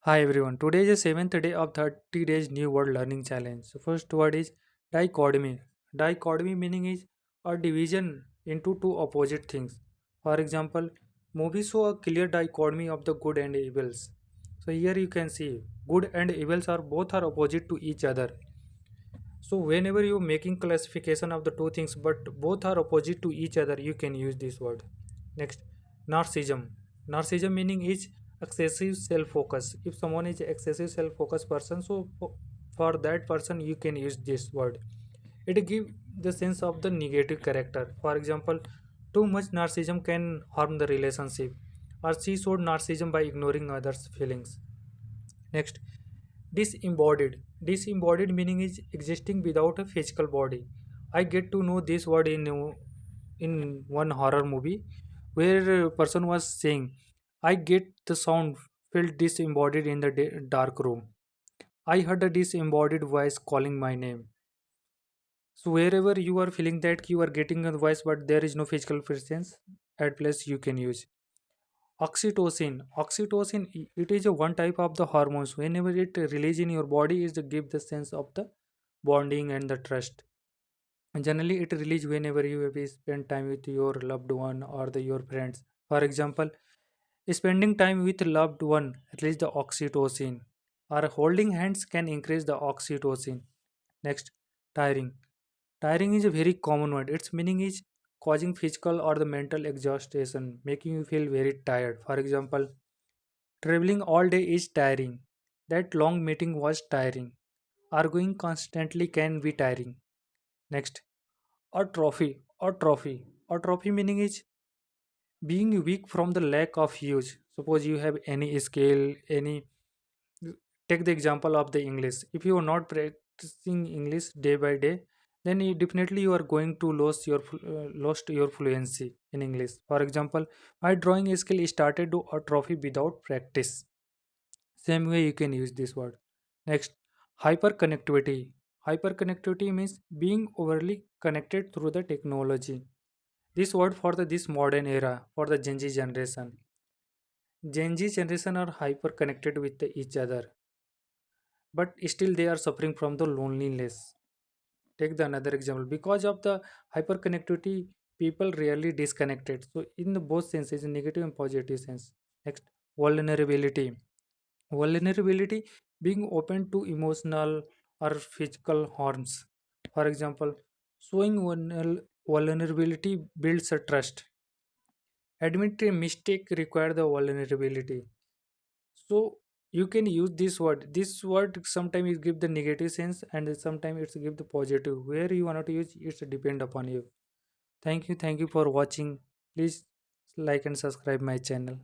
Hi everyone. Today is the seventh day of 30 days new word learning challenge. So first word is dichotomy. Dichotomy meaning is a division into two opposite things. For example, movies show a clear dichotomy of the good and evils. So here you can see good and evils are both are opposite to each other. So whenever you're making classification of the two things but both are opposite to each other, you can use this word. Next, narcissism. Narcissism meaning is excessive self-focus. If someone is excessive self-focused person, so for that person you can use this word. It gives the sense of the negative character. For example, too much narcissism can harm the relationship, or she showed narcissism by ignoring others' feelings. Next, disembodied. Disembodied meaning is existing without a physical body. I get to know this word in one horror movie where a person was saying, I get the sound felt disembodied in the dark room. I heard a disembodied voice calling my name. So wherever you are feeling that you are getting a voice but there is no physical presence, at place you can use. Oxytocin. Oxytocin, it is a one type of the hormones. Whenever it release in your body, is to give the sense of the bonding and the trust. And generally, it release whenever you have spend time with your loved one or your friends. For example, spending time with loved one release the oxytocin, or holding hands can increase the oxytocin. Next, tiring. Tiring is a very common word. Its meaning is causing physical or the mental exhaustion, making you feel very tired. For example, traveling all day is tiring. That long meeting was tiring. Arguing constantly can be tiring. Next, a trophy. A trophy. A trophy meaning is being weak from the lack of use. Suppose you have any skill, any. Take the example of the English. If you are not practicing English day by day, then definitely you are going to lose your lost your fluency in English. For example, my drawing skill started to a trophy without practice. Same way you can use this word. Next, hyperconnectivity. Hyperconnectivity means being overly connected through the technology. This word for the this modern era for the Gen Z generation. Gen Z generation are hyper connected with each other, but still they are suffering from the loneliness. Take the another example. Because of the hyperconnectivity, people rarely disconnected. So in the both senses, in negative and positive sense. Next, vulnerability. Vulnerability being open to emotional or physical harms. For example, showing vulnerability builds a trust. Admitting a mistake require the vulnerability. So you can use this word. This word sometimes it give the negative sense and sometimes it's give the positive. Where you want to use it's depend upon you. Thank you for watching. Please like and subscribe my channel.